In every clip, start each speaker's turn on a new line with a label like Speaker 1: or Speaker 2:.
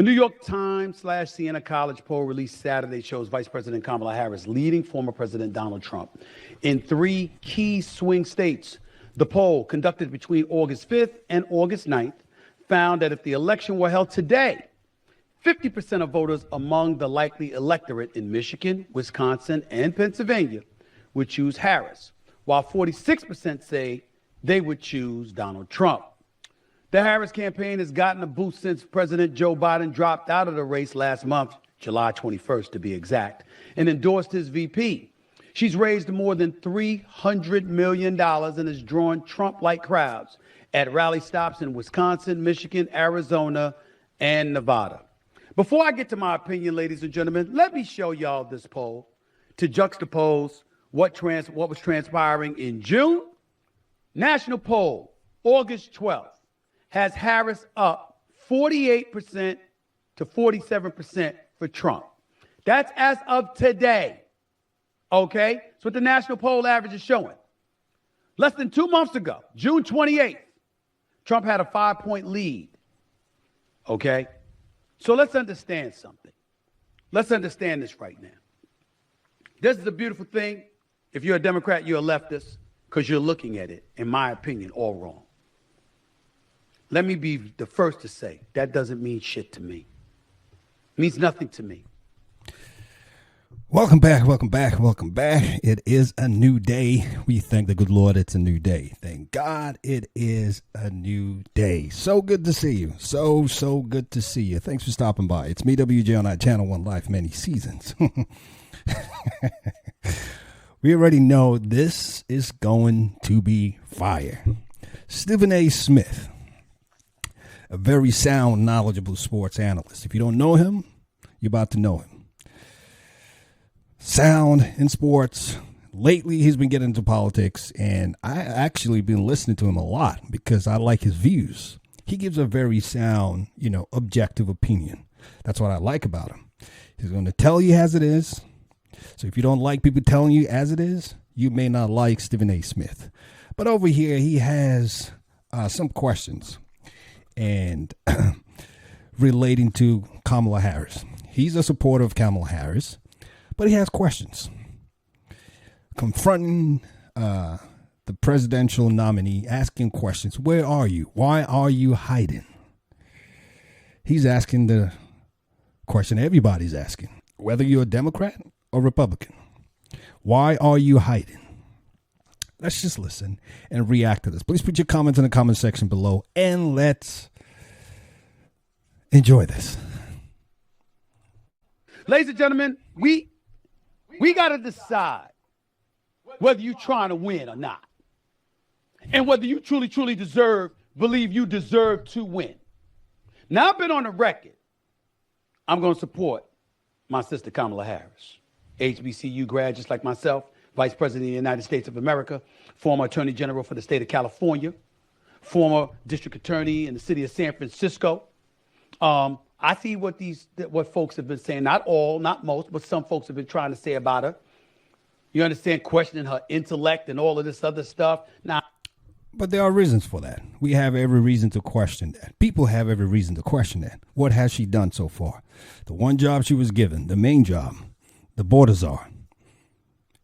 Speaker 1: A New York Times/Siena College poll released Saturday shows Vice President Kamala Harris leading former President Donald Trump in 3 key swing states. The poll, conducted between August 5th and August 9th, found that if the election were held today, 50% of voters among the likely electorate in Michigan, Wisconsin, and Pennsylvania would choose Harris, while 46% say they would choose Donald Trump. The Harris campaign has gotten a boost since President Joe Biden dropped out of the race last month, July 21st to be exact, and endorsed his VP. She's raised more than $300 million and has drawn Trump-like crowds at rally stops in Wisconsin, Michigan, Arizona, and Nevada. Before I get to my opinion, ladies and gentlemen, let me show y'all this poll to juxtapose what was transpiring in June. National poll, August 12th, has Harris up 48% to 47% for Trump. That's as of today, okay? That's what the national poll average is showing. Less than 2 months ago, June 28th, Trump had a 5-point lead, okay? So let's understand something. Let's understand this right now. This is a beautiful thing. If you're a Democrat, you're a leftist, because you're looking at it, in my opinion, all wrong. Let me be the first to say that doesn't mean shit to me. It means nothing to me.
Speaker 2: Welcome back, welcome back, welcome back. It is a new day. We thank the good Lord it's a new day. Thank God it is a new day. So good to see you. So good to see you. Thanks for stopping by. It's me, WJ, on our Channel 1 Life, many seasons. We already know this is going to be fire. Stephen A. Smith, a very sound, knowledgeable sports analyst. If you don't know him, you're about to know him. Sound in sports. Lately, he's been getting into politics, and I actually been listening to him a lot because I like his views. He gives a very sound, objective opinion. That's what I like about him. He's going to tell you as it is. So if you don't like people telling you as it is, you may not like Stephen A. Smith. But over here, he has some questions and relating to Kamala Harris. He's a supporter of Kamala Harris, but he has questions. Confronting the presidential nominee, asking questions. Where are you? Why are you hiding? He's asking the question everybody's asking, whether you're a Democrat or Republican. Why are you hiding? Let's just listen and react to this. Please put your comments in the comment section below, and let's enjoy this.
Speaker 1: Ladies and gentlemen, we got to decide whether you're trying to win or not, and whether you truly believe you deserve to win. Now, I've been on the record. I'm going to support my sister Kamala Harris, HBCU grad just like myself, Vice President of the United States of America, former Attorney General for the state of California, former District Attorney in the city of San Francisco. I see what folks have been saying, not all, not most, but some folks have been trying to say about her. You understand, questioning her intellect and all of this other stuff. Now,
Speaker 2: but there are reasons for that. We have every reason to question that. People have every reason to question that. What has she done so far? The one job she was given, the main job, the border czar,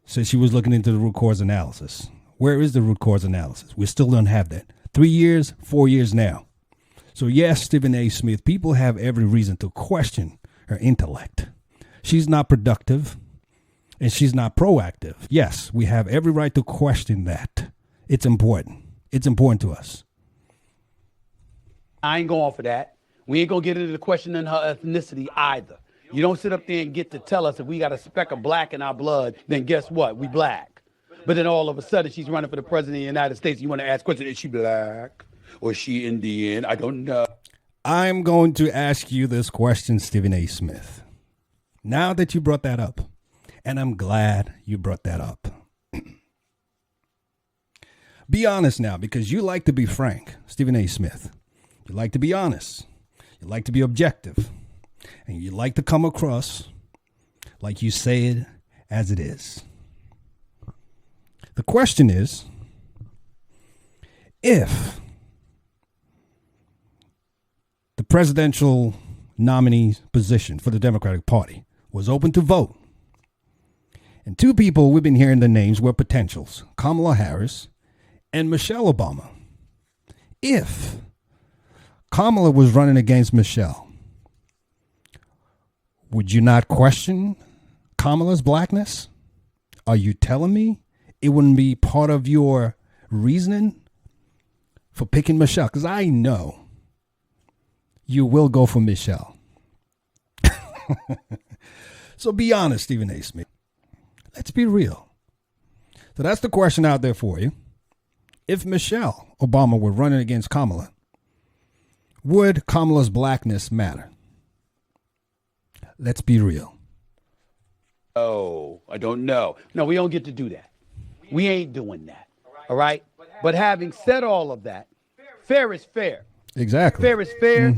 Speaker 2: said she was looking into the root cause analysis. Where is the root cause analysis? We still don't have that. 3 years, 4 years now. So yes, Stephen A. Smith, people have every reason to question her intellect. She's not productive and she's not proactive. Yes, we have every right to question that. It's important. It's important to us.
Speaker 1: I ain't going for that. We ain't going to get into the question in her ethnicity either. You don't sit up there and get to tell us if we got a speck of black in our blood, then guess what? We black. But then all of a sudden she's running for the president of the United States. You want to ask questions, is she black or is she Indian? I don't know.
Speaker 2: I'm going to ask you this question, Stephen A. Smith. Now that you brought that up, and I'm glad you brought that up. Be honest now, because you like to be frank, Stephen A. Smith. You like to be honest. You like to be objective. And you like to come across like you say it as it is. The question is, if the presidential nominee position for the Democratic Party was open to vote. And two people we've been hearing the names were potentials, Kamala Harris and Michelle Obama. If Kamala was running against Michelle, would you not question Kamala's blackness? Are you telling me it wouldn't be part of your reasoning for picking Michelle? Because I know you will go for Michelle. So be honest, Stephen A. Smith. Let's be real. So that's the question out there for you. If Michelle Obama were running against Kamala, would Kamala's blackness matter? Let's be real.
Speaker 1: Oh, I don't know. No, we don't get to do that. We ain't doing that. All right? But having said all of that, fair is fair.
Speaker 2: Exactly.
Speaker 1: Fair is fair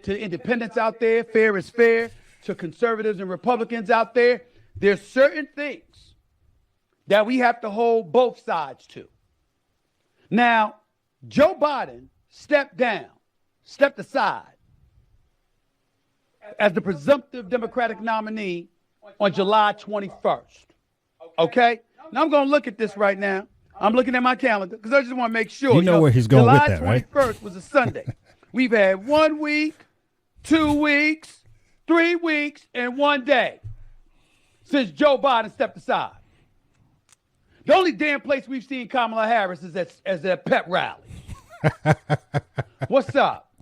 Speaker 1: to independents out there. Fair is fair to conservatives and Republicans out there. There's certain things that we have to hold both sides to. Now, Joe Biden stepped aside as the presumptive Democratic nominee on July 21st. Okay? Now I'm going to look at this right now. I'm looking at my calendar because I just want to make sure.
Speaker 2: You know where he's going with that, right?
Speaker 1: July 21st was a Sunday. We've had 1 week, 2 weeks, 3 weeks, and 1 day since Joe Biden stepped aside. The only damn place we've seen Kamala Harris is at pep rallies. What's up?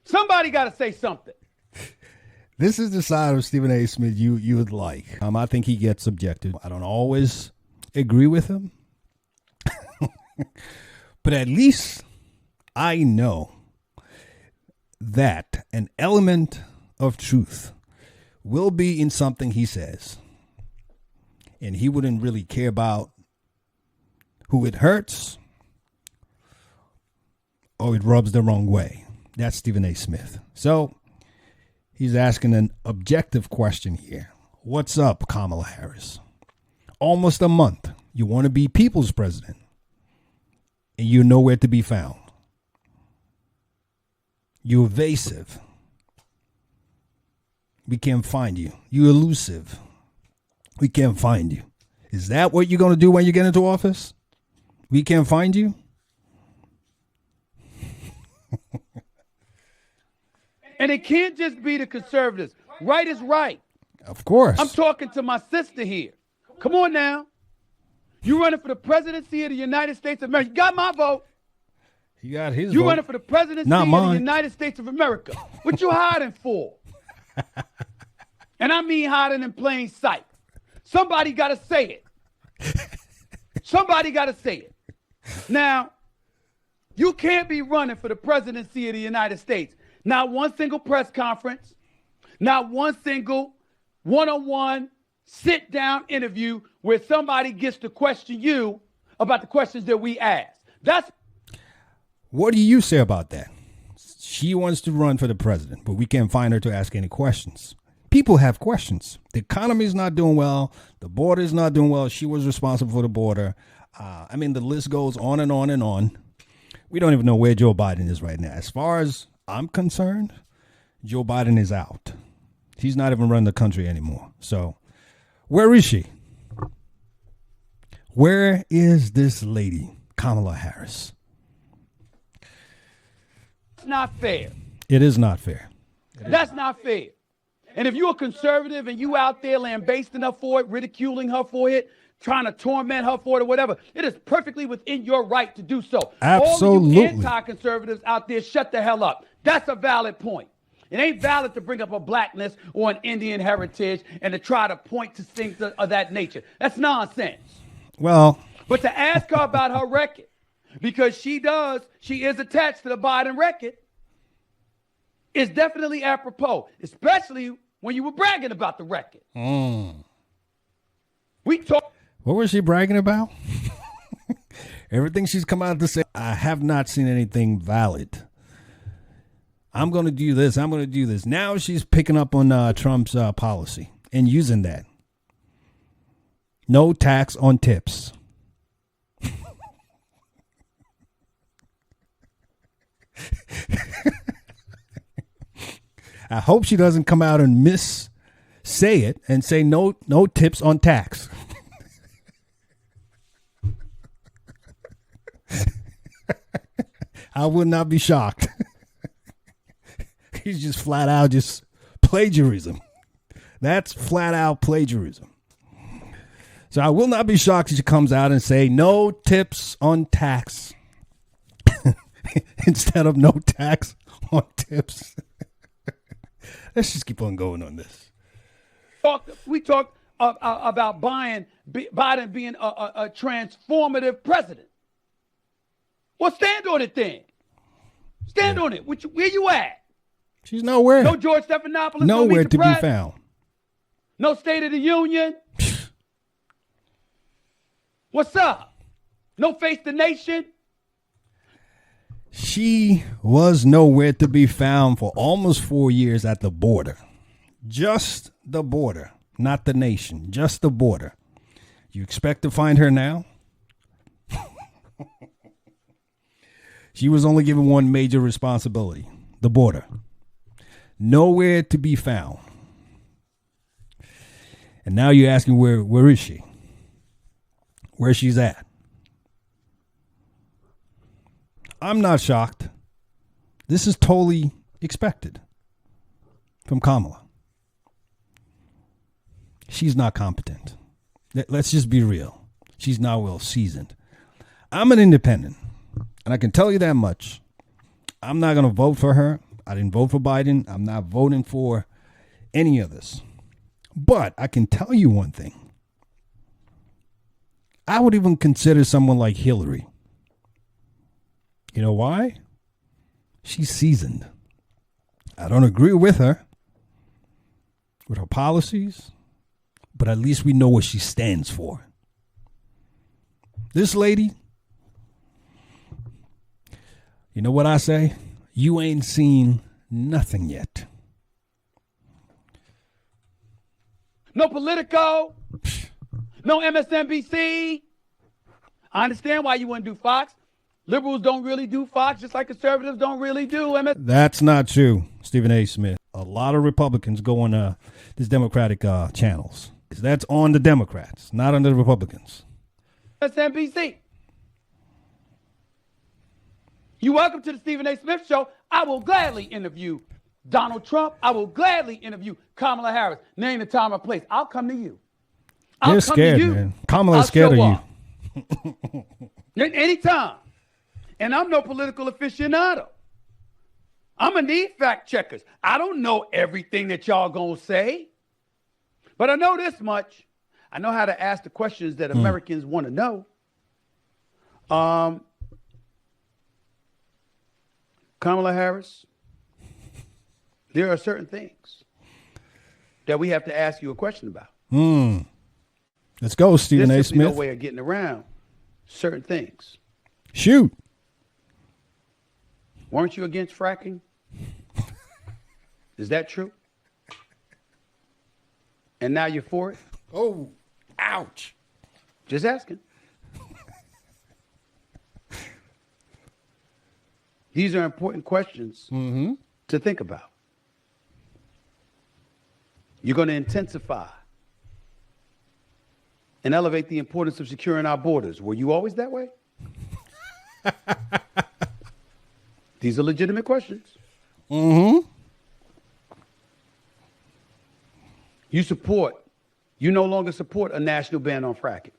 Speaker 1: Somebody got to say something.
Speaker 2: This is the side of Stephen A. Smith you would like. I think he gets subjected. I don't always agree with him. But at least I know that an element of truth will be in something he says. And he wouldn't really care about who it hurts or it rubs the wrong way. That's Stephen A. Smith. So he's asking an objective question here. What's up, Kamala Harris? Almost a month. You want to be people's president, and you're nowhere to be found. You're evasive. We can't find you. You're elusive. We can't find you. Is that what you're going to do when you get into office? We can't find you?
Speaker 1: And it can't just be the conservatives. Right is right.
Speaker 2: Of course.
Speaker 1: I'm talking to my sister here. Come on now. You running for the presidency of the United States of America. You got my vote.
Speaker 2: He got his
Speaker 1: You
Speaker 2: vote.
Speaker 1: running for the presidency
Speaker 2: Not
Speaker 1: of
Speaker 2: mine.
Speaker 1: the United States of America. What you hiding for? And I mean hiding in plain sight. Somebody got to say it. Somebody got to say it. Now, you can't be running for the presidency of the United States. Not one single press conference, not one single one-on-one sit-down interview where somebody gets to question you about the questions that we ask.
Speaker 2: What do you say about that? She wants to run for the president, but we can't find her to ask any questions. People have questions. The economy is not doing well. The border is not doing well. She was responsible for the border. The list goes on and on and on. We don't even know where Joe Biden is right now. As far as I'm concerned, Joe Biden is out. He's not even running the country anymore. So where is she? Where is this lady, Kamala Harris?
Speaker 1: It's not fair.
Speaker 2: It is not fair.
Speaker 1: That's not fair. And if you're a conservative and you out there lambasting her for it, ridiculing her for it, trying to torment her for it or whatever, it is perfectly within your right to do so.
Speaker 2: Absolutely.
Speaker 1: All of you anti-conservatives out there, shut the hell up. That's a valid point. It ain't valid to bring up a blackness or an Indian heritage and to try to point to things of that nature. That's nonsense.
Speaker 2: Well,
Speaker 1: but to ask her about her record, because she is attached to the Biden record, is definitely apropos, especially when you were bragging about the record.
Speaker 2: What was she bragging about? Everything she's come out to say, I have not seen anything valid. I'm going to do this. I'm going to do this. Now she's picking up on Trump's policy and using that. No tax on tips. I hope she doesn't come out and say it and say no tips on tax. I would not be shocked. He's just flat out just plagiarism. That's flat out plagiarism. So I will not be shocked if she comes out and say no tips on tax instead of no tax on tips. Let's just keep on going on this.
Speaker 1: We talked about Biden being a transformative president. Well, stand on it then. Stand on it. Where you at?
Speaker 2: She's nowhere.
Speaker 1: No George Stephanopoulos.
Speaker 2: Nowhere to be found.
Speaker 1: No State of the Union. What's up? No Face the Nation.
Speaker 2: She was nowhere to be found for almost 4 years at the border. Just the border, not the nation, just the border. You expect to find her now? She was only given one major responsibility, the border. Nowhere to be found. And now you're asking where is she? Where she's at? I'm not shocked. This is totally expected from Kamala. She's not competent. Let's just be real. She's not well seasoned. I'm an independent, and I can tell you that much. I'm not going to vote for her. I didn't vote for Biden. I'm not voting for any of this. But I can tell you one thing. I would even consider someone like Hillary. You know why? She's seasoned. I don't agree with her, with her policies, but at least we know what she stands for. This lady, you know what I say? You ain't seen nothing yet.
Speaker 1: No Politico. No MSNBC. I understand why you wouldn't do Fox. Liberals don't really do Fox, just like conservatives don't really do MS.
Speaker 2: That's not true, Stephen A. Smith. A lot of Republicans go on these Democratic channels. That's on the Democrats, not on the Republicans.
Speaker 1: MSNBC. You're welcome to the Stephen A. Smith Show. I will gladly interview Donald Trump. I will gladly interview Kamala Harris. Name the time and place. I'll come to you.
Speaker 2: They're scared, man. Kamala's scared of you.
Speaker 1: Anytime. And I'm no political aficionado. I'm going to need fact checkers. I don't know everything that y'all going to say. But I know this much. I know how to ask the questions that Americans want to know. Kamala Harris, there are certain things that we have to ask you a question about.
Speaker 2: Let's go, Stephen A. Smith.
Speaker 1: There's no way of getting around certain things.
Speaker 2: Shoot.
Speaker 1: Weren't you against fracking? Is that true? And now you're for it?
Speaker 2: Oh, ouch.
Speaker 1: Just asking. These are important questions to think about. You're going to intensify and elevate the importance of securing our borders. Were you always that way? These are legitimate questions. You no longer support a national ban on fracking.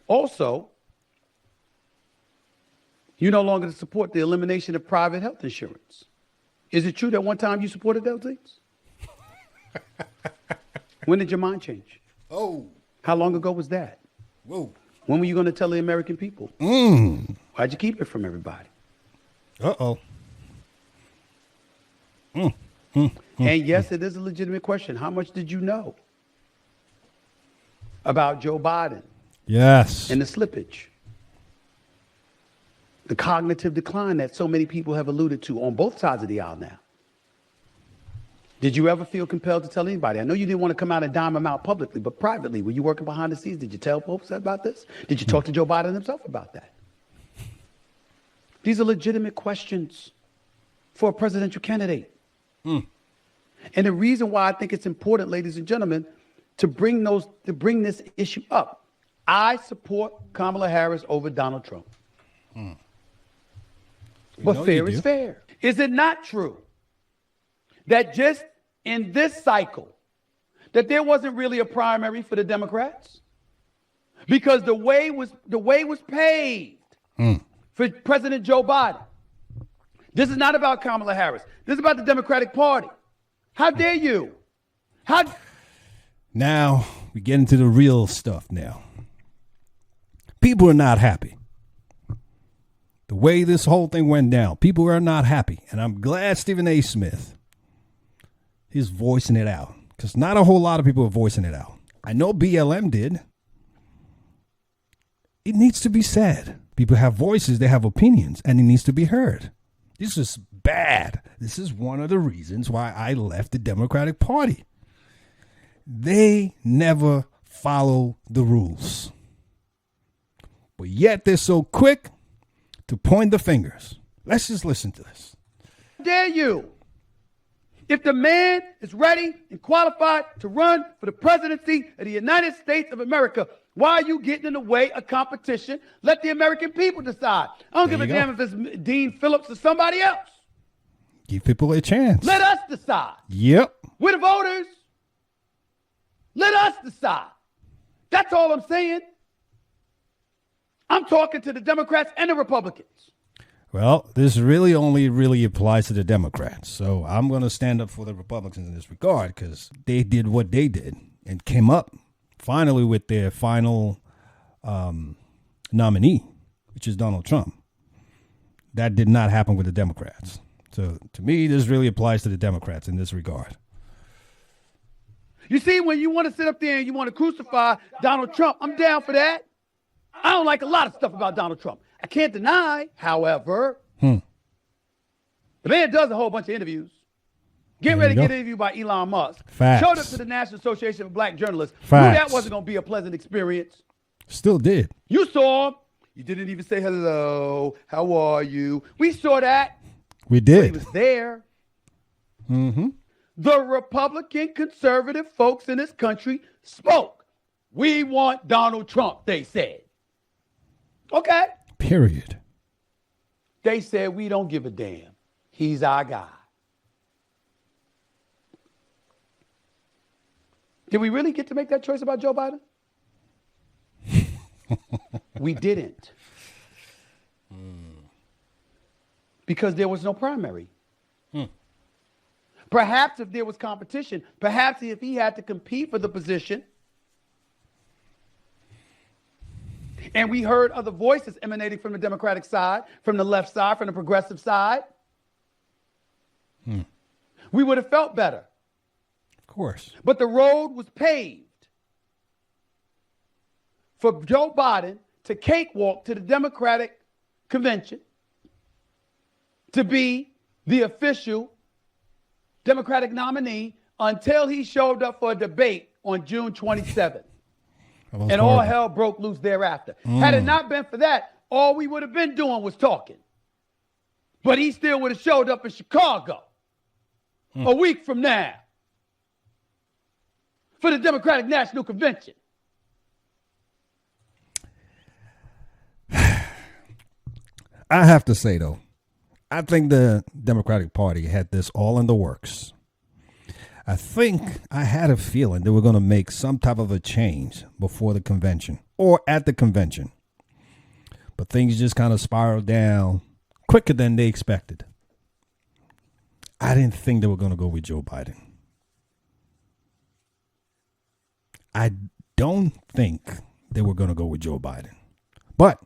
Speaker 1: Also, you no longer support the elimination of private health insurance. Is it true that one time you supported those things? When did your mind change?
Speaker 2: Oh.
Speaker 1: How long ago was that?
Speaker 2: Whoa.
Speaker 1: When were you going to tell the American people? Why'd you keep it from everybody?
Speaker 2: Uh-oh.
Speaker 1: And yes, it is a legitimate question. How much did you know about Joe Biden?
Speaker 2: Yes.
Speaker 1: And the slippage? The cognitive decline that so many people have alluded to on both sides of the aisle now. Did you ever feel compelled to tell anybody? I know you didn't want to come out and dime them out publicly, but privately, were you working behind the scenes? Did you tell folks about this? Did you talk to Joe Biden himself about that? These are legitimate questions for a presidential candidate. And the reason why I think it's important, ladies and gentlemen, to bring this issue up. I support Kamala Harris over Donald Trump. But fair is fair. Is it not true that just in this cycle, that there wasn't really a primary for the Democrats? Because the way was paved for President Joe Biden. This is not about Kamala Harris. This is about the Democratic Party. How dare you?
Speaker 2: Now we get into the real stuff now. People are not happy. The way this whole thing went down, people are not happy. And I'm glad Stephen A. Smith is voicing it out, because not a whole lot of people are voicing it out. I know BLM did. It needs to be said. People have voices, they have opinions, and it needs to be heard. This is bad. This is one of the reasons why I left the Democratic Party. They never follow the rules. But yet they're so quick to point the fingers. Let's just listen to this.
Speaker 1: Dare you? If the man is ready and qualified to run for the presidency of the United States of America, why are you getting in the way of competition? Let the American people decide. I don't give a damn if it's Dean Phillips or somebody else.
Speaker 2: Give people a chance.
Speaker 1: Let us decide.
Speaker 2: Yep.
Speaker 1: We're the voters. Let us decide. That's all I'm saying. I'm talking to the Democrats and the Republicans.
Speaker 2: Well, this really applies to the Democrats. So I'm going to stand up for the Republicans in this regard, because they did what they did and came up finally with their final nominee, which is Donald Trump. That did not happen with the Democrats. So to me, this really applies to the Democrats in this regard.
Speaker 1: You see, when you want to sit up there and you want to crucify Donald Trump, I'm down for that. I don't like a lot of stuff about Donald Trump. I can't deny, however, the man does a whole bunch of interviews. Getting ready to get interviewed by Elon Musk.
Speaker 2: Facts.
Speaker 1: Showed up to the National Association of Black Journalists.
Speaker 2: Facts.
Speaker 1: Knew that wasn't going to be a pleasant experience.
Speaker 2: Still did.
Speaker 1: You saw him. You didn't even say hello. How are you? We saw that.
Speaker 2: We did.
Speaker 1: He was there.
Speaker 2: Mm-hmm.
Speaker 1: The Republican conservative folks in this country spoke. We want Donald Trump, they said. Okay.
Speaker 2: Period.
Speaker 1: They said, we don't give a damn. He's our guy. Did we really get to make that choice about Joe Biden? We didn't. Because there was no primary. Perhaps if there was competition, perhaps if he had to compete for the position, and we heard other voices emanating from the Democratic side, from the left side, from the progressive side, we would have felt better.
Speaker 2: Of course.
Speaker 1: But the road was paved for Joe Biden to cakewalk to the Democratic convention to be the official Democratic nominee until he showed up for a debate on June 27th. And all hell broke loose thereafter. Had it not been for that, all we would have been doing was talking. But he still would have showed up in Chicago a week from now for the Democratic National Convention.
Speaker 2: I have to say, though, I think the Democratic Party had this all in the works. I think I had a feeling they were going to make some type of a change before the convention or at the convention. But things just kind of spiraled down quicker than they expected. I didn't think they were going to go with Joe Biden. I don't think they were going to go with Joe Biden. But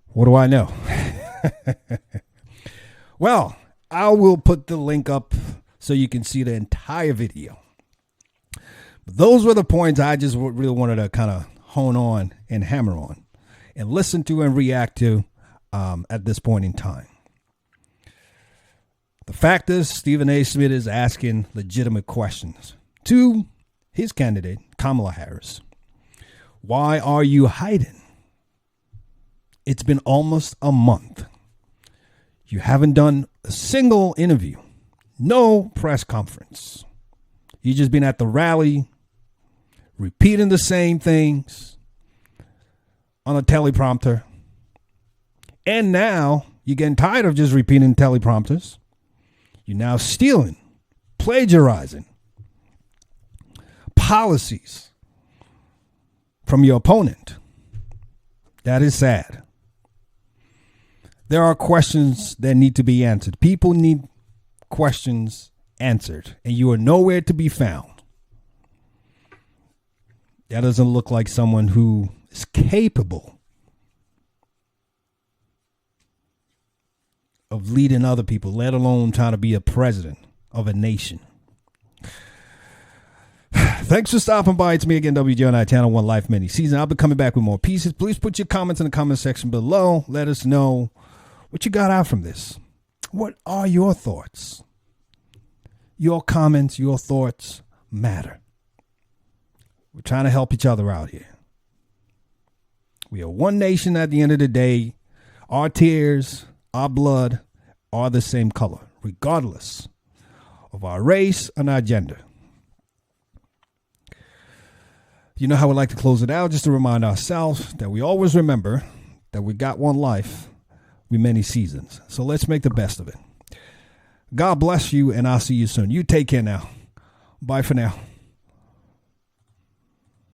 Speaker 2: what do I know? Well, I will put the link up so you can see the entire video. Those were the points I just really wanted to kind of hone on and hammer on and listen to and react to at this point in time. The fact is, Stephen A. Smith is asking legitimate questions to his candidate, Kamala Harris. Why are you hiding? It's been almost a month. You haven't done a single interview, No press conference. You just been at the rally, repeating the same things on a teleprompter. And now you're getting tired of just repeating teleprompters. You're now stealing, plagiarizing policies from your opponent. That is sad. There are questions that need to be answered. People need questions answered, and you are nowhere to be found. That doesn't look like someone who is capable of leading other people, let alone trying to be a president of a nation. Thanks for stopping by. It's me again, WJNI Channel 1 Life Mini Season. I'll be coming back with more pieces. Please put your comments in the comment section below. Let us know what you got out from this. What are your thoughts? Your comments, your thoughts matter. We're trying to help each other out here. We are one nation at the end of the day. Our tears, our blood are the same color, regardless of our race and our gender. You know how we like to close it out? Just to remind ourselves that we always remember that we got one life with many seasons. So let's make the best of it. God bless you, and I'll see you soon. You take care now. Bye for now.